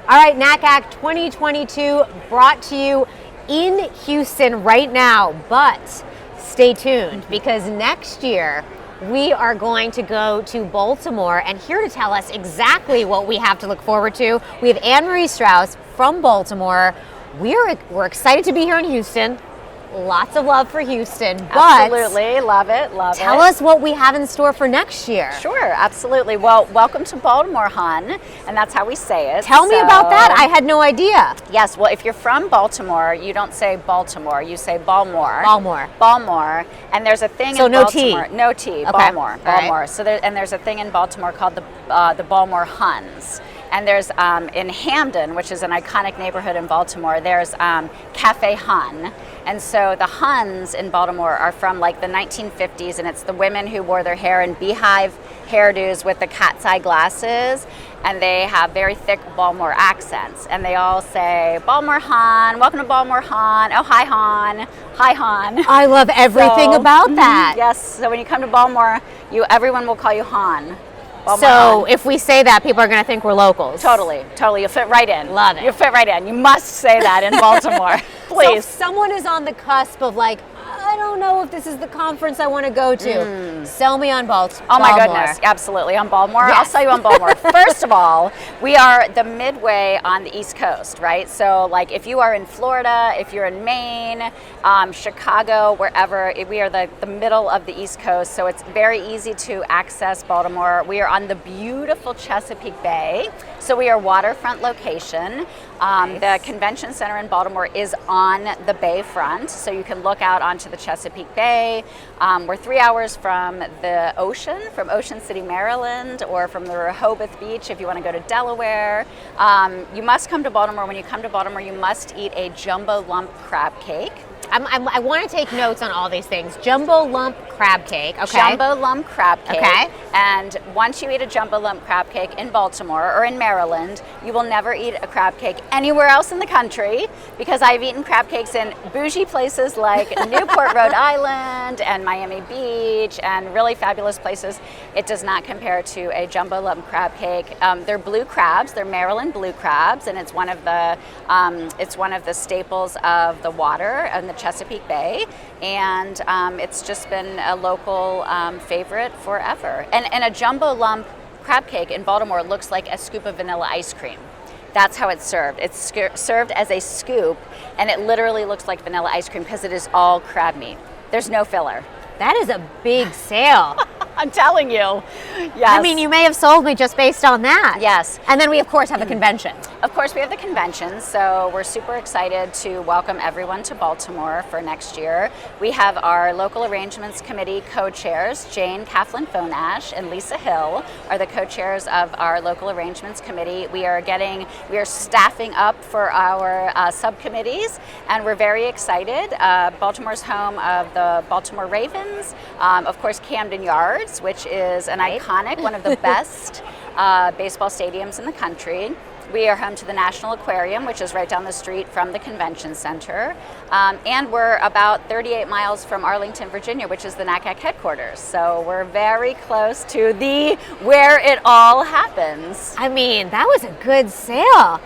All right, NACAC 2022 brought to you in Houston right now, but stay tuned because next year we are going to go to Baltimore, and here to tell us exactly what we have to look forward to, we have Anne-Marie Strauss from Baltimore. We're excited to be here in Houston. Lots of love for Houston, but absolutely, love it. Tell us what we have in store for next year. Sure, absolutely. Well, welcome to Baltimore, hon, and that's how we say it. Tell me about that. I had no idea. Yes, well, if you're from Baltimore, you don't say Baltimore, you say Balmore. Balmore. And there's a thing so in no Baltimore. T. No T. Okay. Balmore. Right. So there's a thing in Baltimore called the Balmore Huns. And there's in Hamden, which is an iconic neighborhood in Baltimore, there's Cafe Hun. And so the Huns in Baltimore are from like the 1950s, and it's the women who wore their hair in beehive hairdos with the cat's eye glasses, and they have very thick Baltimore accents, and they all say, Baltimore Hun, welcome to Baltimore Hun, oh hi Hun, hi Hun. I love everything about that. Yes, so when you come to Baltimore, everyone will call you Han. So if we say that, people are going to think we're locals. Totally. You'll fit right in. Love it. You'll fit right in. You must say that in Baltimore. Please. So if someone is on the cusp of like, I don't know if this is the conference I want to go to. Sell me on Baltimore. Oh my goodness, absolutely. On Baltimore? Yes. I'll sell you on Baltimore. First of all, we are the midway on the East Coast, right? So like if you are in Florida, if you're in Maine, Chicago, wherever, we are the middle of the East Coast, so it's very easy to access Baltimore. We are on the beautiful Chesapeake Bay, so we are waterfront location. Nice. The convention center in Baltimore is on the bayfront, so you can look out onto the Chesapeake Bay. We're 3 hours from the ocean, from Ocean City, Maryland, or from the Rehoboth Beach if you want to go to Delaware. You must come to Baltimore. When you come to Baltimore, you must eat a jumbo lump crab cake. I want to take notes on all these things. Jumbo lump crab cake. Okay. Jumbo lump crab cake. Okay. And once you eat a jumbo lump crab cake in Baltimore or in Maryland, you will never eat a crab cake anywhere else in the country, because I've eaten crab cakes in bougie places like Newport, Rhode Island, and Miami Beach, and really fabulous places. It does not compare to a jumbo lump crab cake. They're blue crabs. They're Maryland blue crabs, and it's one of the staples of the water in the Chesapeake Bay, and it's just been a local favorite forever. And a jumbo lump crab cake in Baltimore looks like a scoop of vanilla ice cream. That's how it's served. It's served as a scoop, and it literally looks like vanilla ice cream because it is all crab meat. There's no filler. That is a big sale. I'm telling you. Yes. I mean, you may have sold me just based on that. Yes. And then we, of course, have the convention. Of course, we have the convention, so we're super excited to welcome everyone to Baltimore for next year. We have our local arrangements committee co-chairs, Jane Kaplan-Fonash and Lisa Hill are the co-chairs of our local arrangements committee. We are staffing up for our subcommittees, and we're very excited. Baltimore's home of the Baltimore Ravens, of course, Camden Yards, which is an iconic, one of the best baseball stadiums in the country. We are home to the National Aquarium, which is right down the street from the convention center. And we're about 38 miles from Arlington, Virginia, which is the NACAC headquarters. So we're very close to where it all happens. I mean, that was a good sale.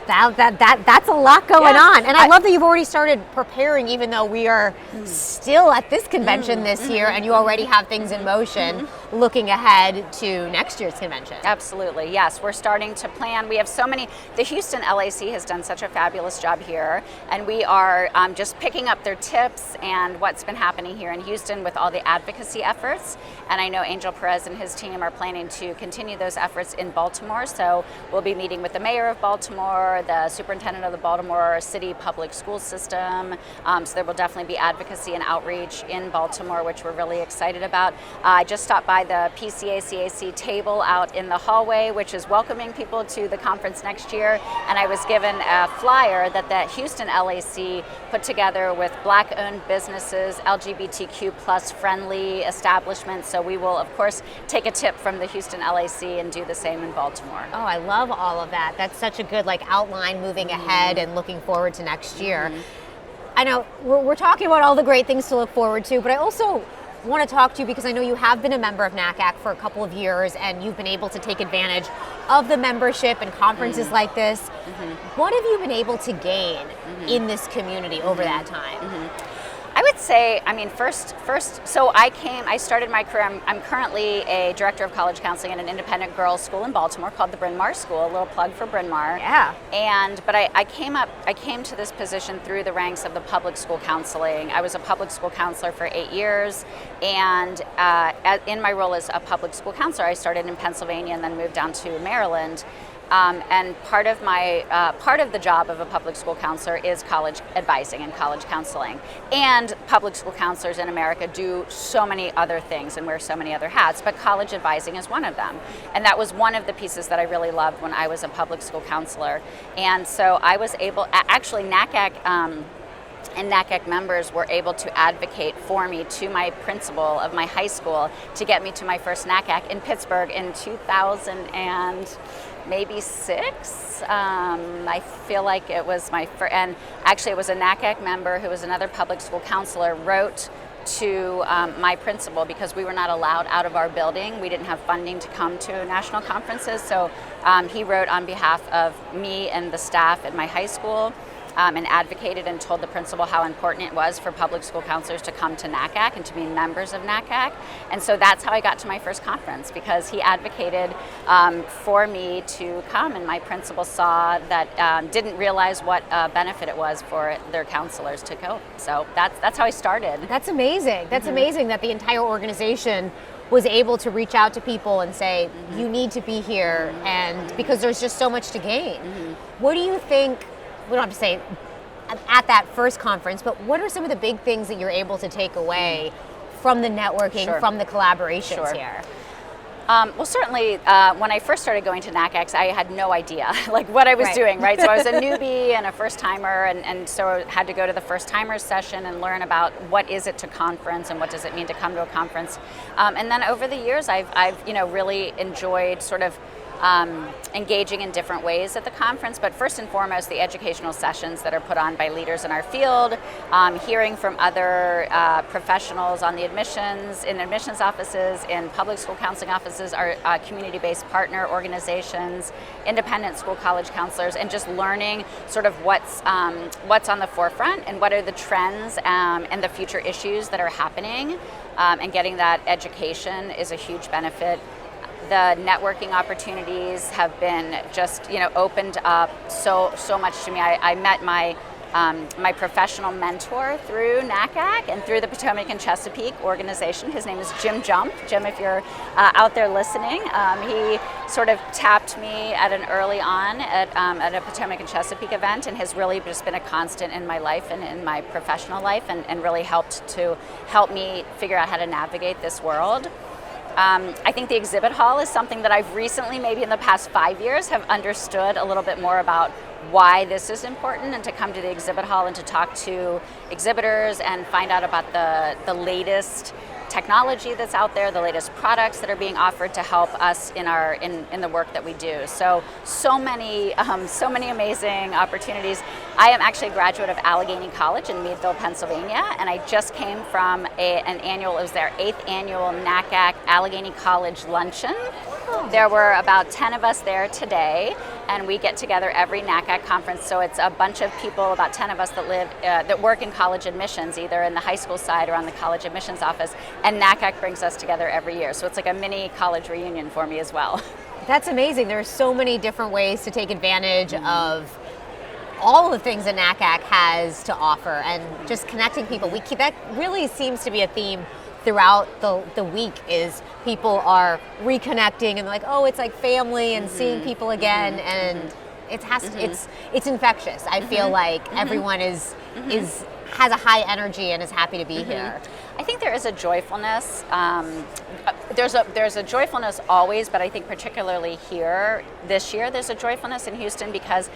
That's a lot going on. And I love that you've already started preparing, even though we are still at this convention this year, and you already have things in motion looking ahead to next year's convention. Absolutely, yes. We're starting to plan. We have so many. The Houston LAC has done such a fabulous job here, and we are just picking up their tips and what's been happening here in Houston with all the advocacy efforts. And I know Angel Perez and his team are planning to continue those efforts in Baltimore. So we'll be meeting with the mayor of Baltimore, the superintendent of the Baltimore City Public School System. So there will definitely be advocacy and outreach in Baltimore, which we're really excited about. I just stopped by the PCA-CAC table out in the hallway, which is welcoming people to the conference next year. And I was given a flyer that the Houston LAC put together with Black-owned businesses, LGBTQ plus friendly establishments. So we will, of course, take a tip from the Houston LAC and do the same in Baltimore. Oh, I love all of that. That's such a good outline moving ahead and looking forward to next year. I know we're talking about all the great things to look forward to, but I also want to talk to you because I know you have been a member of NACAC for a couple of years and you've been able to take advantage of the membership and conferences like this. What have you been able to gain in this community over that time? I would say, I mean, first, so I started my career, I'm currently a director of college counseling at an independent girls school in Baltimore called the Mawr School, a little plug for Bryn. Yeah. But I came to this position through the ranks of the public school counseling. I was a public school counselor for 8 years, and in my role as a public school counselor, I started in Pennsylvania and then moved down to Maryland. And part of the job of a public school counselor is college advising and college counseling. And public school counselors in America do so many other things and wear so many other hats, but college advising is one of them. And that was one of the pieces that I really loved when I was a public school counselor. And so I was able, actually NACAC and NACAC members were able to advocate for me to my principal of my high school to get me to my first NACAC in Pittsburgh in 2000 and maybe 6. I feel like it was my first, and actually it was a NACAC member who was another public school counselor wrote to my principal because we were not allowed out of our building. We didn't have funding to come to national conferences, so he wrote on behalf of me and the staff at my high school and advocated and told the principal how important it was for public school counselors to come to NACAC and to be members of NACAC. And so that's how I got to my first conference, because he advocated for me to come, and my principal saw that, didn't realize what benefit it was for their counselors to go. So that's how I started. That's amazing. That's amazing that the entire organization was able to reach out to people and say, you need to be here, and because there's just so much to gain. What do you think, we don't have to say at that first conference, but what are some of the big things that you're able to take away from the networking, from the collaborations here? Well, certainly when I first started going to NACACs, I had no idea like what I was doing, right? So I was a newbie and a first timer, and so I had to go to the first timers session and learn about what is it to conference and what does it mean to come to a conference. And then over the years, I've really enjoyed sort of engaging in different ways at the conference, but first and foremost, the educational sessions that are put on by leaders in our field, hearing from other professionals on the admissions offices, in public school counseling offices, our community-based partner organizations, independent school college counselors, and just learning sort of what's on the forefront and what are the trends and the future issues that are happening, and getting that education is a huge benefit. The networking opportunities have been just, opened up so much to me. I met my professional mentor through NACAC and through the Potomac and Chesapeake organization. His name is Jim Jump. Jim, if you're out there listening, he sort of tapped me at an early on at a Potomac and Chesapeake event, and has really just been a constant in my life and in my professional life, and really helped me figure out how to navigate this world. I think the exhibit hall is something that I've recently, maybe in the past 5 years, have understood a little bit more about why this is important, and to come to the exhibit hall and to talk to exhibitors and find out about the latest technology that's out there, the latest products that are being offered to help us in the work that we do. So many amazing opportunities. I am actually a graduate of Allegheny College in Meadville, Pennsylvania, and I just came from it was their 8th annual NACAC Allegheny College Luncheon. There were about 10 of us there today, and we get together every NACAC conference. So it's a bunch of people, about 10 of us that work in college admissions, either in the high school side or on the college admissions office. And NACAC brings us together every year. So it's like a mini college reunion for me as well. That's amazing. There are so many different ways to take advantage of all the things that NACAC has to offer, and just connecting people. That really seems to be a theme throughout the week, is people are reconnecting and like, oh, it's like family and seeing people again, and it's infectious. I feel like everyone has a high energy and is happy to be here. I think there is a joyfulness. There's a joyfulness always, but I think particularly here this year, there's a joyfulness in Houston because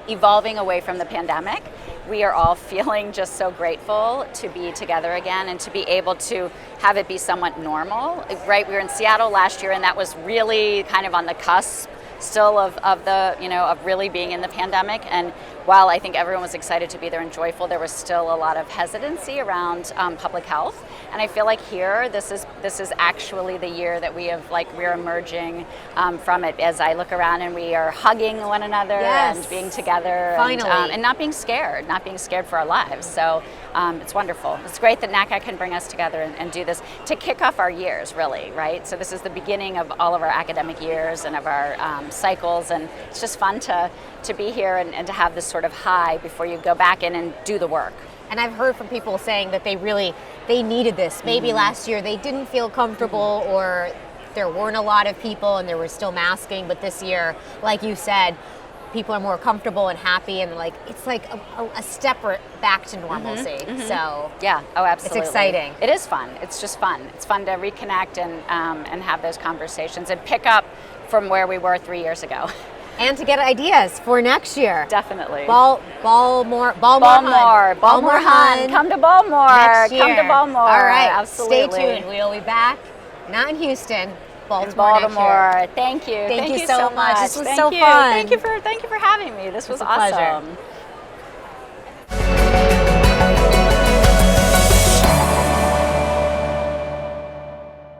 evolving away from the pandemic, we are all feeling just so grateful to be together again and to be able to have it be somewhat normal, right? We were in Seattle last year, and that was really kind of on the cusp still of the, of really being in the pandemic. And while I think everyone was excited to be there and joyful, there was still a lot of hesitancy around public health. And I feel like here, this is actually the year that we're emerging from it. As I look around and we are hugging one another and being together, finally, and not being scared for our lives. So it's wonderful. It's great that NACAC can bring us together and do this to kick off our years, really, right? So this is the beginning of all of our academic years and of our cycles, and it's just fun to be here and to have this sort of high before you go back in and do the work. And I've heard from people saying that they needed this. Maybe last year they didn't feel comfortable, or there weren't a lot of people and there was still masking, but this year, like you said, people are more comfortable and happy, and it's like a step back to normalcy. So yeah, oh, absolutely, it's exciting. It is fun. It's just fun. It's fun to reconnect and have those conversations and pick up from where we were 3 years ago. And to get ideas for next year. Definitely. Balmore Hun. Come to Balmore. Next year. Come to Balmore. All right. Absolutely. Stay tuned. We'll be back. Not in Houston. Baltimore. Next year. Thank you. Thank you so much. This was so fun. Thank you for having me. This was a pleasure. awesome.